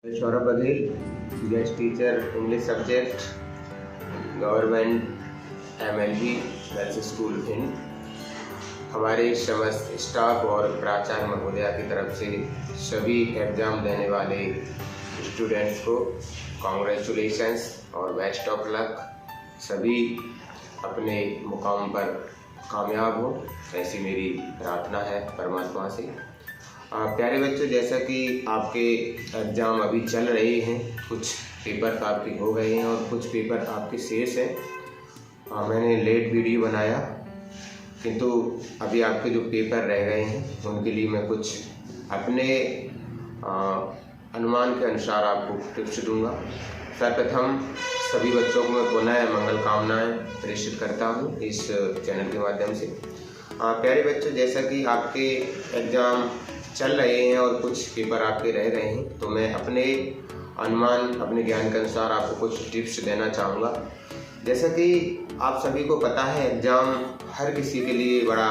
Saurabh Baghel, guest teacher English subject, government MLB girls school Bhind. हमारे समस्त staff और प्राचार्य महोदया की तरफ से सभी एग्ज़ाम देने वाले स्टूडेंट्स को कॉन्ग्रेचुलेशंस और बेस्ट ऑफ लक। सभी अपने मुकाम पर कामयाब हो, ऐसी मेरी प्रार्थना है परमात्मा से। प्यारे बच्चों, जैसा कि आपके एग्ज़ाम अभी चल रहे हैं, कुछ पेपर तो आपके हो गए हैं और कुछ पेपर आपके शेष हैं। मैंने लेट वीडियो बनाया, किंतु अभी आपके जो पेपर रह गए हैं उनके लिए मैं कुछ अपने अनुमान के अनुसार आपको टिप्स दूंगा। सर्वप्रथम सभी बच्चों को मैं पुनः मंगल कामनाएं प्रेषित करता हूं इस चैनल के माध्यम से। प्यारे बच्चों, जैसा कि आपके एग्ज़ाम चल रहे हैं और कुछ पेपर आपके रह गए हैं, तो मैं अपने अनुमान, अपने ज्ञान के अनुसार आपको कुछ टिप्स देना चाहूँगा। जैसा कि आप सभी को पता है, एग्ज़ाम हर किसी के लिए बड़ा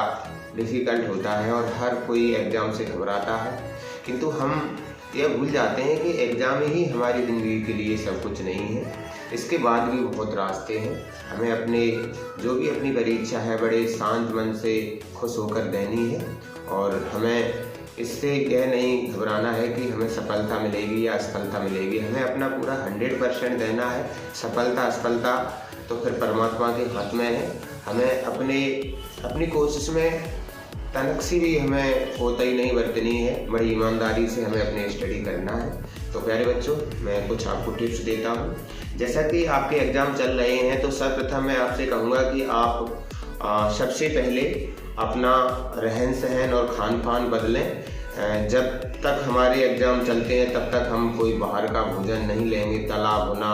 डिफ़िकल्ट होता है और हर कोई एग्ज़ाम से घबराता है, किंतु हम यह भूल जाते हैं कि एग्ज़ाम ही हमारी ज़िंदगी के लिए सब कुछ नहीं है। इसके बाद भी बहुत रास्ते हैं। हमें अपने जो भी अपनी परीक्षा है बड़े शांत मन से खुश होकर देनी है और हमें इससे यह नहीं घबराना है कि हमें सफलता मिलेगी या असफलता मिलेगी। हमें अपना पूरा 100% देना है। सफलता असफलता तो फिर परमात्मा के हाथ में है। हमें अपनी कोशिश में तनकसी भी हमें कोताही नहीं बरतनी है। बड़ी ईमानदारी से हमें अपनी स्टडी करना है। तो प्यारे बच्चों, मैं कुछ आपको टिप्स देता हूँ। जैसा कि आपके एग्ज़ाम चल रहे हैं, तो सर्वप्रथम मैं आपसे कहूँगा कि आप सबसे पहले अपना रहन सहन और खान पान बदलें। जब तक हमारे एग्ज़ाम चलते हैं तब तक हम कोई बाहर का भोजन नहीं लेंगे। तला भुना,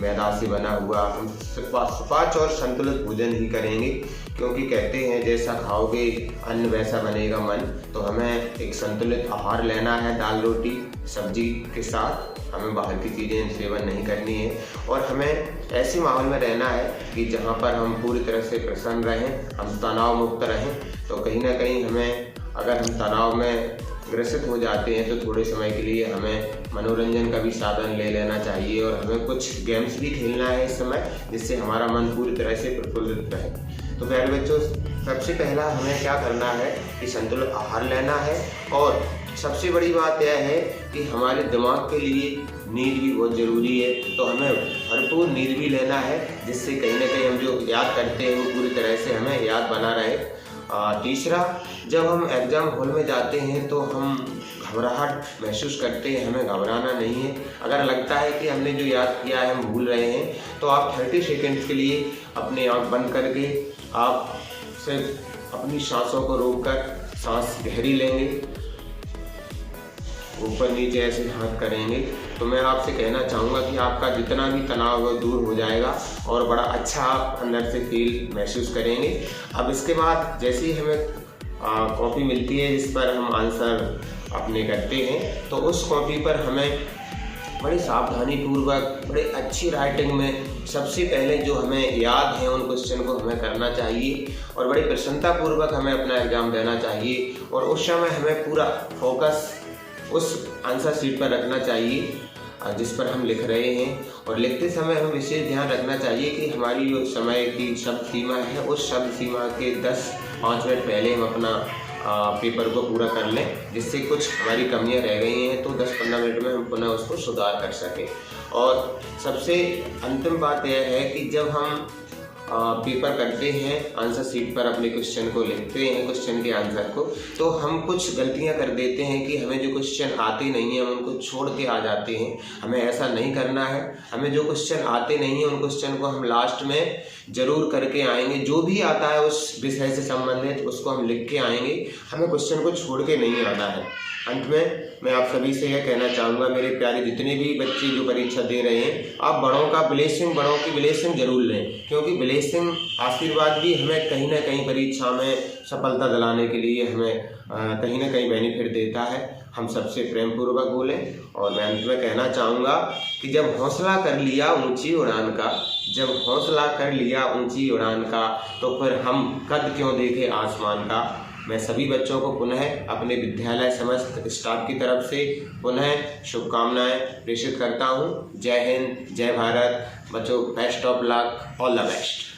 मैदा से बना हुआ, हम सुपाच्य और संतुलित भोजन ही करेंगे, क्योंकि कहते हैं जैसा खाओगे अन्न वैसा बनेगा मन। तो हमें एक संतुलित आहार लेना है, दाल रोटी सब्जी के साथ। हमें बाहर की चीज़ें सेवन नहीं करनी है और हमें ऐसे माहौल में रहना है कि जहाँ पर हम पूरी तरह से प्रसन्न रहें, हम तनाव मुक्त रहें। तो कहीं ना कहीं हमें, अगर हम तनाव में ग्रसित हो जाते हैं, तो थोड़े समय के लिए हमें मनोरंजन का भी साधन ले लेना चाहिए और हमें कुछ गेम्स भी खेलना है इस समय, जिससे हमारा मन पूरी तरह से प्रफुल्लित रहे। तो प्यारे बच्चों, सबसे पहला हमें क्या करना है कि संतुलित आहार लेना है और सबसे बड़ी बात यह है कि हमारे दिमाग के लिए नींद भी बहुत ज़रूरी है। तो हमें भरपूर नींद भी लेना है, जिससे कहीं ना कहीं हम जो याद करते हैं वो पूरी तरह से हमें याद बना रहे। तीसरा, जब हम एग्ज़ाम हॉल में जाते हैं तो हम घबराहट महसूस करते हैं। हमें घबराना नहीं है। अगर लगता है कि हमने जो याद किया है हम भूल रहे हैं, तो आप 30 सेकेंड्स के लिए अपने आँख बंद करके आप सिर्फ अपनी सांसों को रोककर सांस गहरी लेंगे, ऊपर नीचे ऐसे हाथ करेंगे। तो मैं आपसे कहना चाहूँगा कि आपका जितना भी तनाव है दूर हो जाएगा और बड़ा अच्छा आप अंदर से फील महसूस करेंगे। अब इसके बाद जैसे ही हमें कॉपी मिलती है जिस पर हम आंसर अपने करते हैं, तो उस कॉपी पर हमें बड़ी सावधानी पूर्वक, बड़े अच्छी राइटिंग में सबसे पहले जो हमें याद है उन क्वेश्चन को हमें करना चाहिए और बड़ी प्रसन्नता पूर्वक हमें अपना एग्ज़ाम देना चाहिए। और उस समय हमें पूरा फोकस उस आंसर शीट पर रखना चाहिए जिस पर हम लिख रहे हैं। और लिखते समय हमें विशेष ध्यान रखना चाहिए कि हमारी जो समय की शब्द सीमा है, उस शब्द सीमा के 10-5 मिनट पहले हम अपना पेपर को पूरा कर लें, जिससे कुछ हमारी कमियां रह गई हैं तो 10-15 मिनट में हम पुनः उसको सुधार कर सकें। और सबसे अंतिम बात यह है कि जब हम पेपर करते हैं, आंसर शीट पर अपने क्वेश्चन को लिखते हैं, क्वेश्चन के आंसर को, तो हम कुछ गलतियां कर देते हैं कि हमें जो क्वेश्चन आते नहीं हैं हम उनको छोड़ के आ जाते हैं। हमें ऐसा नहीं करना है। हमें जो क्वेश्चन आते नहीं हैं उन क्वेश्चन को हम लास्ट में ज़रूर करके आएंगे। जो भी आता है उस विषय से संबंधित उसको हम लिख के आएंगे। हमें क्वेश्चन को छोड़ के नहीं आना है। अंत में मैं आप सभी से यह कहना चाहूँगा, मेरे प्यारे जितने भी बच्चे जो परीक्षा दे रहे हैं, आप बड़ों की ब्लेसिंग जरूर लें, क्योंकि ब्लेसिंग आशीर्वाद भी हमें कहीं ना कहीं परीक्षा में सफलता दिलाने के लिए हमें कहीं ना कहीं बेनिफिट देता है। हम सबसे प्रेम पूर्वक बोलें। और मैं अंत में कहना चाहूँगा कि जब हौसला कर लिया ऊंची उड़ान का, जब हौसला कर लिया ऊंची उड़ान का, तो फिर हम कद क्यों देखे आसमान का। मैं सभी बच्चों को पुनः अपने विद्यालय समस्त स्टाफ की तरफ से पुनः शुभकामनाएं प्रेषित करता हूं। जय हिंद, जय भारत। बच्चों, best of luck, all the best.